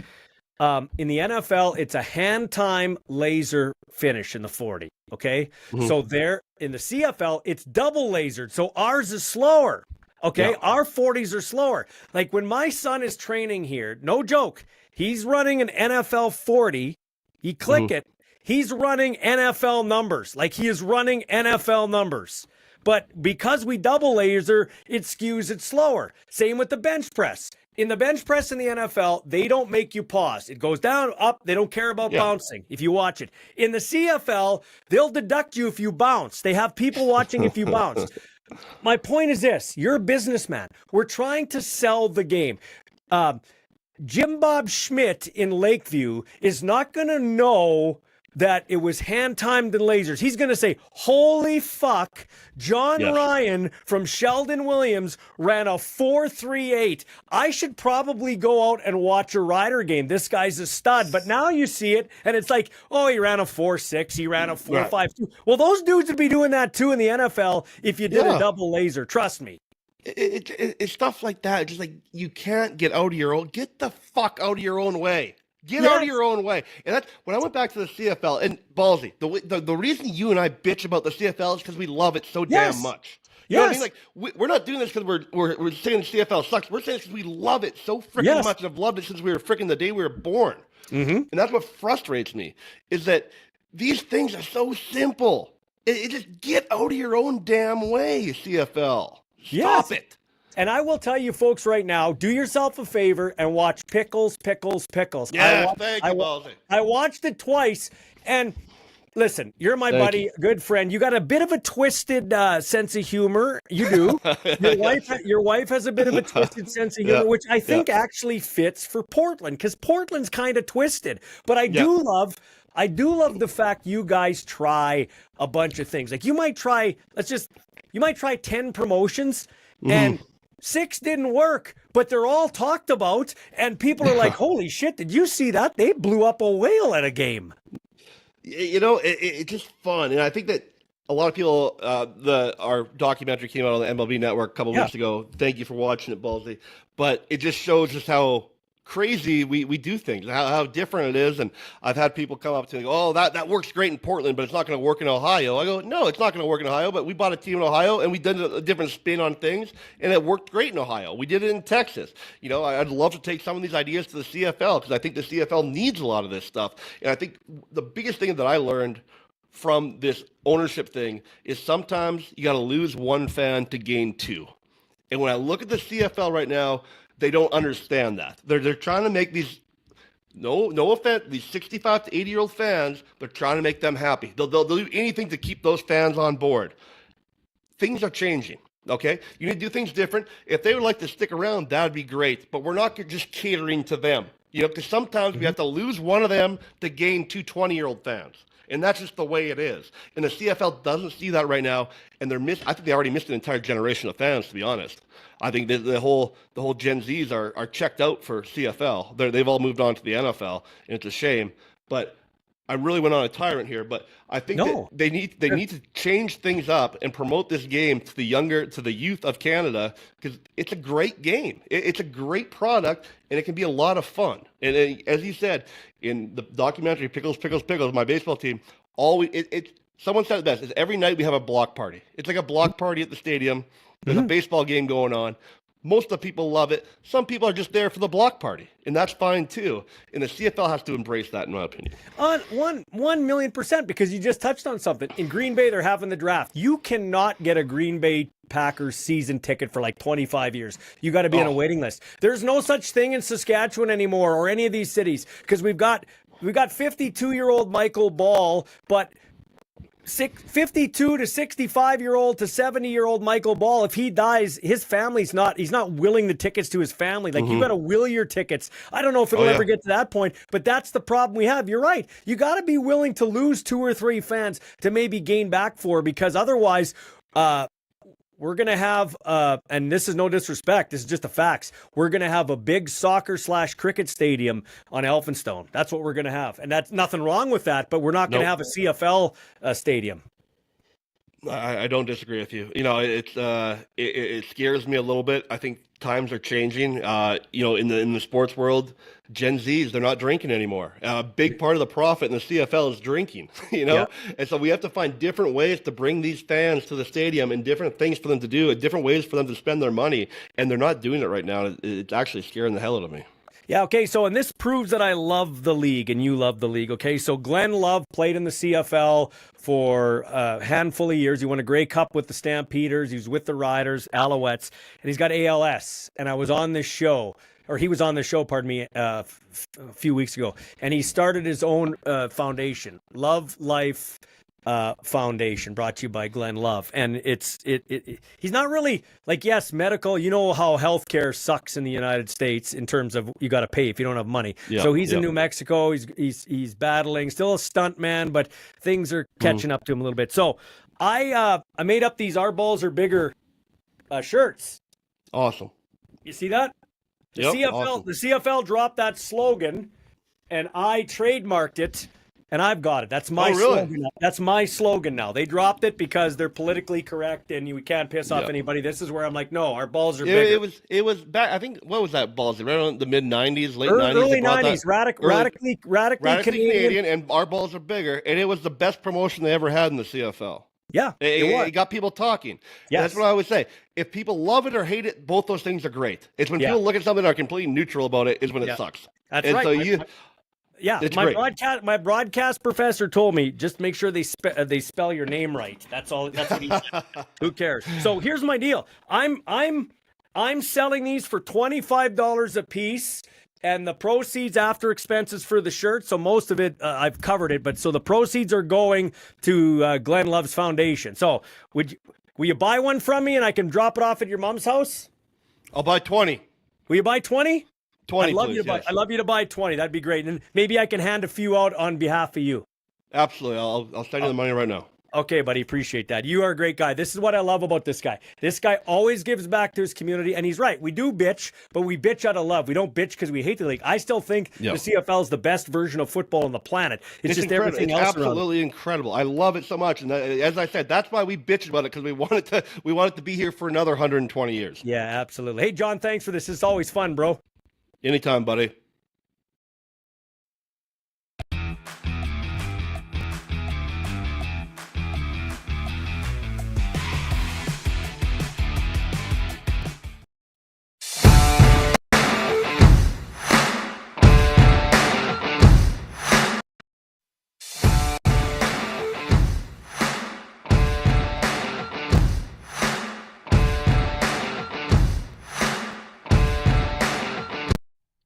in the NFL, it's a hand time laser finish in the 40. Okay. So there in the CFL, it's double lasered. So ours is slower. Okay. Our 40s are slower. Like when my son is training here, no joke, he's running an NFL 40. You click it. He's running NFL numbers. Like he is running NFL numbers. But because we double laser, it skews it slower. Same with the bench press. In the bench press in the NFL, they don't make you pause. It goes down, up. They don't care about bouncing if you watch it. In the CFL, they'll deduct you if you bounce. They have people watching if you bounce. My point is this. You're a businessman. We're trying to sell the game. Jim Bob Schmidt in Lakeview is not going to know that it was hand-timed and lasers. He's going to say, holy fuck, John Ryan from Sheldon Williams ran a 4.38. I should probably go out and watch a Rider game. This guy's a stud. But now you see it, and it's like, oh, he ran a 4.6. He ran a 4.52. Well, those dudes would be doing that too in the NFL if you did a double laser. Trust me. It's stuff like that. Just like you can't get the fuck out of your own way. Get out of your own way. And that's when I went back to the CFL. And Ballsy, the reason you and I bitch about the CFL is because we love it so damn much. You know what I mean? Like we're not doing this because we're saying the CFL sucks. We're saying it because we love it so freaking much, and have loved it since we were freaking the day we were born. And that's what frustrates me is that these things are so simple. It just get out of your own damn way, CFL. Stop it. And I will tell you folks right now, do yourself a favor and watch Pickles. Yeah, thank you, Ballsy. I watched it twice, and listen, you're my buddy, good friend. You got a bit of a twisted sense of humor. You do. Your wife has a bit of a twisted sense of humor, which I think actually fits for Portland, because Portland's kind of twisted. But I do love the fact you guys try a bunch of things. Like you might try 10 promotions and 6 didn't work, but they're all talked about, and people are like, holy shit, did you see that? They blew up a whale at a game. It's just fun. And I think that a lot of people, our documentary came out on the MLB Network a couple weeks ago. Thank you for watching it, Ballsy. But it just shows us how crazy we do things, how different it is. And I've had people come up to me, oh, that works great in Portland, but it's not going to work in Ohio. I go, no, it's not going to work in Ohio, but we bought a team in Ohio and we did a different spin on things, and it worked great in Ohio. We did it in Texas. I'd love to take some of these ideas to the CFL because I think the CFL needs a lot of this stuff. And I think the biggest thing that I learned from this ownership thing is sometimes you got to lose one fan to gain two. And when I look at the CFL right now, they don't understand that. They're trying to make these, no offense, these 65 to 80-year-old fans, they're trying to make them happy. They'll do anything to keep those fans on board. Things are changing, okay? You need to do things different. If they would like to stick around, that would be great. But we're not just catering to them. Because sometimes we have to lose one of them to gain two 20-year-old fans. And that's just the way it is. And the CFL doesn't see that right now. And I think they already missed an entire generation of fans, to be honest. I think the whole Gen Zs are checked out for CFL. They've all moved on to the NFL, and it's a shame. But I really went on a tyrant here. But I think that they need to change things up and promote this game to the youth of Canada, because it's a great game. It's a great product, and it can be a lot of fun. And as you said in the documentary Pickles, my baseball team, someone said it best, is every night we have a block party. It's like a block party at the stadium. There's a baseball game going on. Most of the people love it. Some people are just there for the block party, and that's fine too. And the CFL has to embrace that, in my opinion. 1,000,000%, because you just touched on something. In Green Bay, they're having the draft. You cannot get a Green Bay Packers season ticket for like 25 years. You got to be on a waiting list. There's no such thing in Saskatchewan anymore, or any of these cities, because we've got 52-year-old Michael Ball, but 52 to 65-year-old to 70-year-old Michael Ball, if he dies, his family's he's not willing the tickets to his family. Like, you got to will your tickets. I don't know if it'll ever get to that point, but that's the problem we have. You're right. You got to be willing to lose 2 or 3 fans to maybe gain back 4, because otherwise, we're going to have, and this is no disrespect, this is just the facts, we're going to have a big soccer/cricket stadium on Elphinstone. That's what we're going to have. And that's nothing wrong with that, but we're not going to have a CFL stadium. I don't disagree with you. It scares me a little bit. I think times are changing. In the sports world, Gen Zs, they're not drinking anymore. A big part of the profit in the CFL is drinking. And so we have to find different ways to bring these fans to the stadium, and different things for them to do, and different ways for them to spend their money. And they're not doing it right now. It's actually scaring the hell out of me. Yeah, okay, so and this proves that I love the league and you love the league, okay? So Glenn Love played in the CFL for a handful of years. He won a Grey Cup with the Stampeders. He was with the Riders, Alouettes, and he's got ALS. And I was on this show, or he was on the show, pardon me, a few weeks ago. And he started his own foundation, Love Life Foundation, brought to you by Glenn Love. And he's not really like, yes, medical, you know how healthcare sucks in the United States in terms of you got to pay if you don't have money. So he's in New Mexico. He's battling, still a stunt man, but things are catching up to him a little bit. So I made up these Our Balls Are Bigger shirts. Awesome. You see that? The CFL dropped that slogan, and I trademarked it. And I've got it. That's my slogan. That's my slogan now. They dropped it because they're politically correct and you can't piss off anybody. This is where I'm like, no, our balls are bigger. It was back. I think, what was that Ballsy? Right around the mid '90s, late '90s. Early '90s. Radically Canadian, and our balls are bigger. And it was the best promotion they ever had in the CFL. Yeah, it got people talking. Yes. That's what I always say. If people love it or hate it, both those things are great. It's when people look at something and are completely neutral about it is when it sucks. That's right. So my broadcast professor told me just make sure they spell your name right. That's all. That's what he said. Who cares? So here's my deal. I'm selling these for $25 a piece, and the proceeds after expenses for the shirt. So most of it I've covered it, but so the proceeds are going to Glenn Love's foundation. So will you buy one from me and I can drop it off at your mom's house? I'll buy 20. Will you buy 20? 20, I'd love you to buy 20. That'd be great. And maybe I can hand a few out on behalf of you. Absolutely. I'll send you the money right now. Okay, buddy. Appreciate that. You are a great guy. This is what I love about this guy. This guy always gives back to his community, and he's right. We do bitch, but we bitch out of love. We don't bitch because we hate the league. I still think the CFL is the best version of football on the planet. It's just incredible. Everything else absolutely around. Incredible. I love it so much. And as I said, that's why we bitched about it, because we want it to be here for another 120 years. Yeah, absolutely. Hey, John, thanks for this. It's always fun, bro. Anytime, buddy.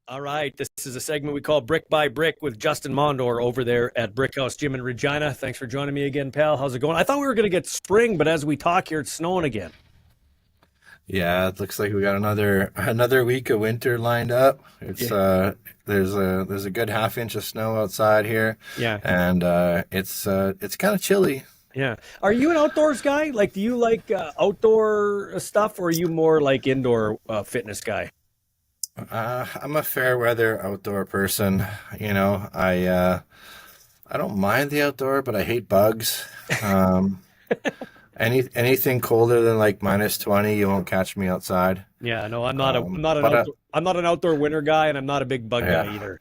All right, this is a segment we call Brick by Brick with Justin Mondor over there at Brickhouse Gym in Regina. Thanks for joining me again, pal. How's it going? I thought we were going to get spring, but as we talk here, it's snowing again. Yeah, it looks like we got another week of winter lined up. It's there's a good half inch of snow outside here. Yeah. And it's kind of chilly. Yeah. Are you an outdoors guy? Like, do you like outdoor stuff, or are you more like indoor fitness guy? I'm a fair weather outdoor person. I don't mind the outdoor, but I hate bugs. Um, anything colder than like -20, you won't catch me outside. Yeah, no, I'm not But I'm not an outdoor winter guy, and I'm not a big bug guy yeah, either.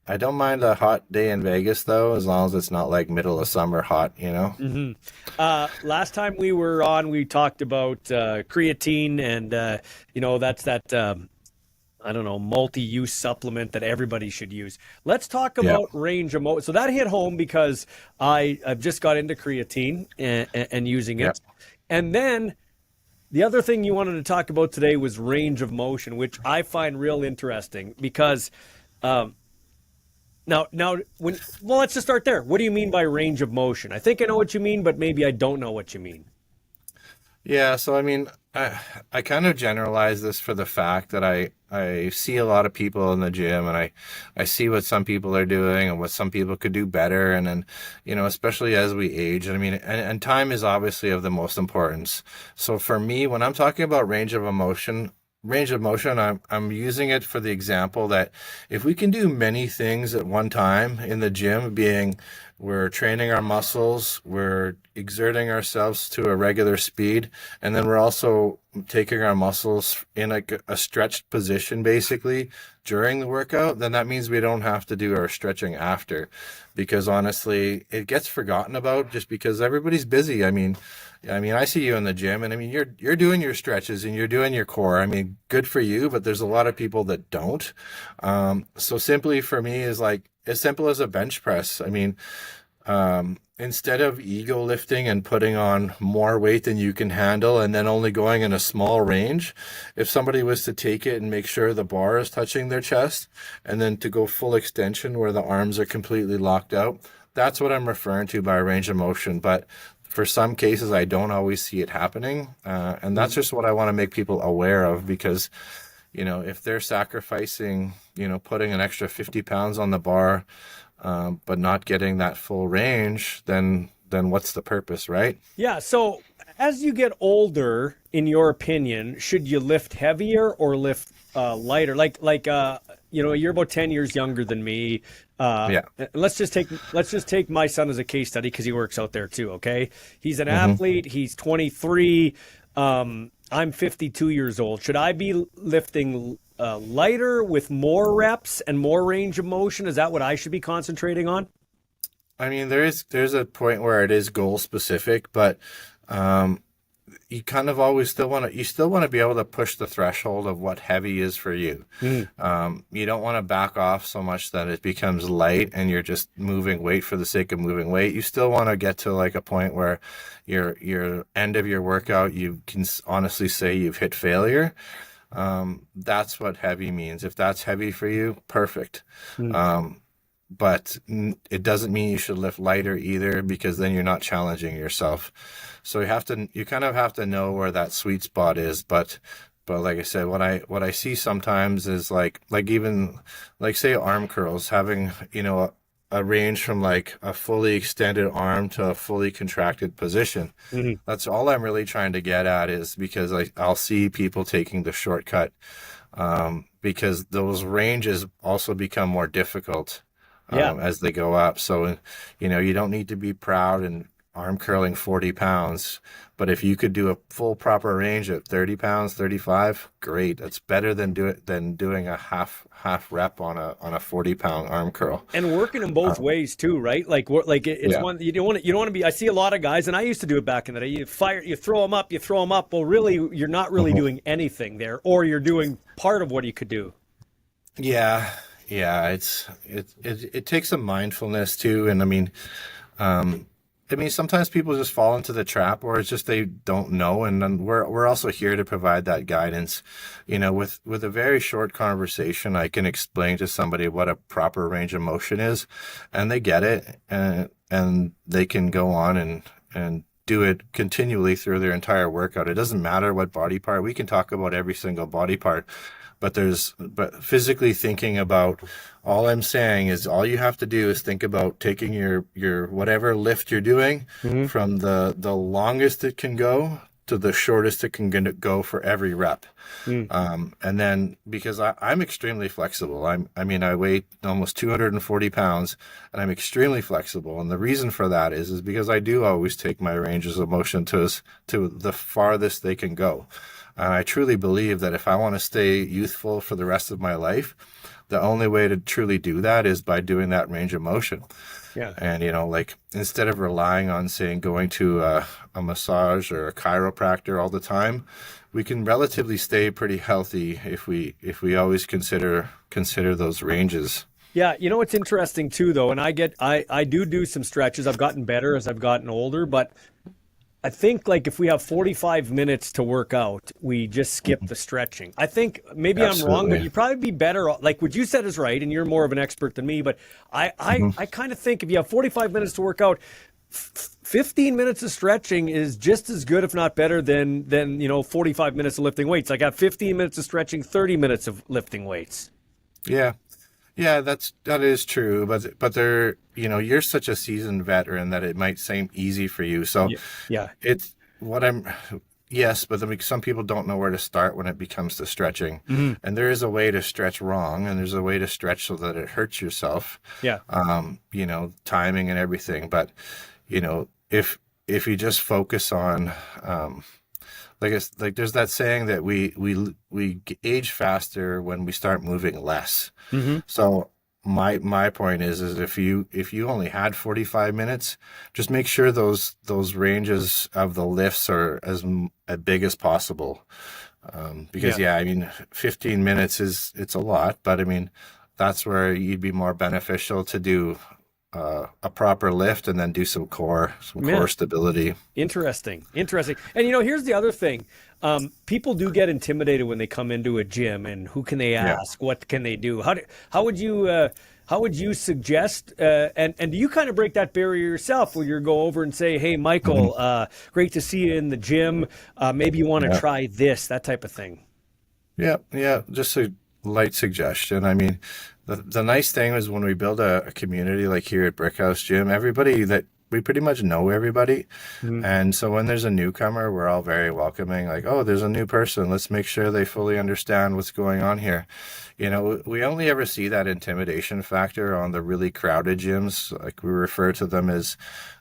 I don't mind a hot day in Vegas though, as long as it's not like middle of summer hot, you know? Hmm. Last time we were on, we talked about creatine, and that's that. I don't know, multi-use supplement that everybody should use. Let's talk Yeah. about range of motion. So that hit home because I've just got into creatine and using Yeah. it. And then the other thing you wanted to talk about today was range of motion, which I find real interesting because um, let's just start there. What do you mean by range of motion? I think I know what you mean, but maybe I don't know what you mean. Yeah, so I mean, I kind of generalize this for the fact that I see a lot of people in the gym, and I see what some people are doing and what some people could do better. And then, especially as we age, I mean, and time is obviously of the most importance. So for me, when I'm talking about range of motion, I'm using it for the example that if we can do many things at one time in the gym, being we're training our muscles, we're exerting ourselves to a regular speed, and then we're also taking our muscles in like a stretched position basically during the workout, then that means we don't have to do our stretching after, because honestly, it gets forgotten about just because everybody's busy. I mean, I see you in the gym, and I mean, you're doing your stretches and you're doing your core. I mean, good for you, but there's a lot of people that don't. So simply for me is like as simple as a bench press. I mean, instead of ego lifting and putting on more weight than you can handle and then only going in a small range, if somebody was to take it and make sure the bar is touching their chest and then to go full extension where the arms are completely locked out, that's what I'm referring to by range of motion. But for some cases, I don't always see it happening. And that's just what I want to make people aware of, because if they're sacrificing, putting an extra 50 pounds on the bar, but not getting that full range, then what's the purpose, right? Yeah. So as you get older, in your opinion, should you lift heavier or lift lighter? You're about 10 years younger than me. Yeah. Let's just take my son as a case study because he works out there too. Okay. He's an Hmm. athlete. He's 23. I'm 52 years old. Should I be lifting lighter with more reps and more range of motion? Is that what I should be concentrating on? I mean, there's a point where it is goal specific, but um, you kind of always still want to be able to push the threshold of what heavy is for you. Mm. You don't want to back off so much that it becomes light and you're just moving weight for the sake of moving weight. You still want to get to like a point where your end of your workout, you can honestly say you've hit failure. That's what heavy means. If that's heavy for you, perfect. Mm. Um, but it doesn't mean you should lift lighter either, because then you're not challenging yourself. So you kind of have to know where that sweet spot is. But like I said, what I see sometimes is like even like say arm curls, having a range from like a fully extended arm to a fully contracted position. Mhm. That's all I'm really trying to get at, is because I'll see people taking the shortcut, because those ranges also become more difficult Yeah. as they go up. So, you don't need to be proud and arm curling 40 pounds. But if you could do a full proper range at 30 pounds, 35, great. That's better than doing a half rep on a 40-pound arm curl. And working in both ways too, right? Like it's one you don't want to be. I see a lot of guys, and I used to do it back in the day. You throw them up. Well, really, you're not really doing anything there, or you're doing part of what you could do. Yeah. It takes some mindfulness too, and I mean, sometimes people just fall into the trap, or it's just they don't know, and then we're also here to provide that guidance. With a very short conversation, I can explain to somebody what a proper range of motion is, and they get it, and they can go on and do it continually through their entire workout. It doesn't matter what body part. We can talk about every single body part. But physically thinking about, all I'm saying is all you have to do is think about taking your whatever lift you're doing from the longest it can go to the shortest it can go for every rep. And then, because I'm extremely flexible, I weigh almost 240 pounds, and I'm extremely flexible. And the reason for that is because I do always take my ranges of motion to the farthest they can go. And I truly believe that if I want to stay youthful for the rest of my life, the only way to truly do that is by doing that range of motion. Yeah. And, instead of relying on, going to a massage or a chiropractor all the time, we can relatively stay pretty healthy if we always consider those ranges. Yeah, what's interesting too, though, and I do some stretches. I've gotten better as I've gotten older, but I think if we have 45 minutes to work out, we just skip the stretching. I think maybe Absolutely. I'm wrong, but you'd probably be better. Like what you said is right, and you're more of an expert than me. But I kind of think if you have 45 minutes to work out, 15 minutes of stretching is just as good, if not better, than 45 minutes of lifting weights. Like I have 15 minutes of stretching, 30 minutes of lifting weights. Yeah. Yeah, that is true, but they're, you're such a seasoned veteran that it might seem easy for you. So yeah. It's what yes, but some people don't know where to start when it becomes to stretching. And there is a way to stretch wrong, and there's a way to stretch so that it hurts yourself. Yeah. Timing and everything. But, if you just focus on, there's that saying that we age faster when we start moving less. So my point is if you only had 45 minutes, just make sure those ranges of the lifts are as big as possible. Because 15 minutes it's a lot, but that's where you'd be more beneficial to do a proper lift and then do some core stability. Interesting. And here's the other thing. People do get intimidated when they come into a gym, and who can they ask? Yeah. What can they do? How would you suggest, and do you kind of break that barrier yourself, where you go over and say, hey, Michael, great to see you in the gym. Maybe you want to try this, that type of thing. Yeah. Just a light suggestion. The nice thing is when we build a community like here at Brickhouse Gym, we pretty much know everybody. And so when there's a newcomer, we're all very welcoming. Like, oh, there's a new person. Let's make sure they fully understand what's going on here. We only ever see that intimidation factor on the really crowded gyms. Like we refer to them as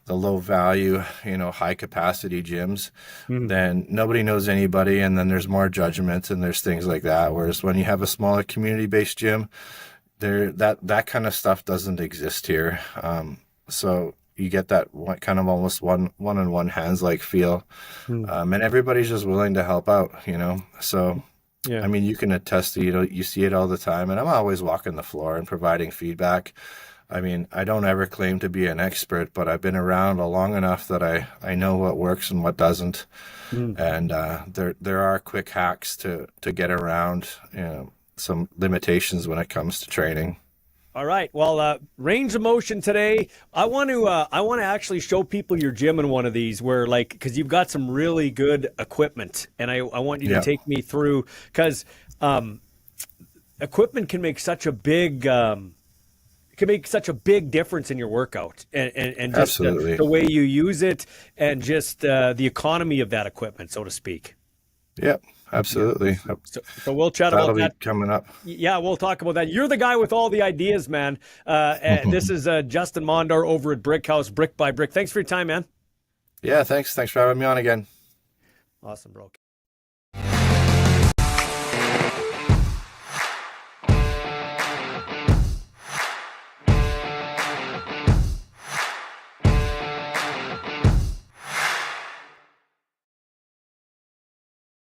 the low value, high capacity gyms. Then nobody knows anybody. And then there's more judgment and there's things like that. Whereas when you have a smaller community based gym, that kind of stuff doesn't exist here. So you get that kind of almost one-on-one hands-like feel. And everybody's just willing to help out, So, yeah. You can attest to, you see it all the time. And I'm always walking the floor and providing feedback. I don't ever claim to be an expert, but I've been around long enough that I know what works and what doesn't. And there are quick hacks to get around, some limitations when it comes to training. All right. Well, range of motion today. I want to actually show people your gym in one of these where because you've got some really good equipment, and I want you to take me through, because equipment can make such a big difference in your workout, and just the way you use it, and just the economy of that equipment, so to speak. Yep. Absolutely. So we'll chat about that. That'll be coming up. Yeah, we'll talk about that. You're the guy with all the ideas, man. And this is Justin Mondor over at Brickhouse, Brick by Brick. Thanks for your time, man. Yeah, thanks for having me on again. Awesome, bro.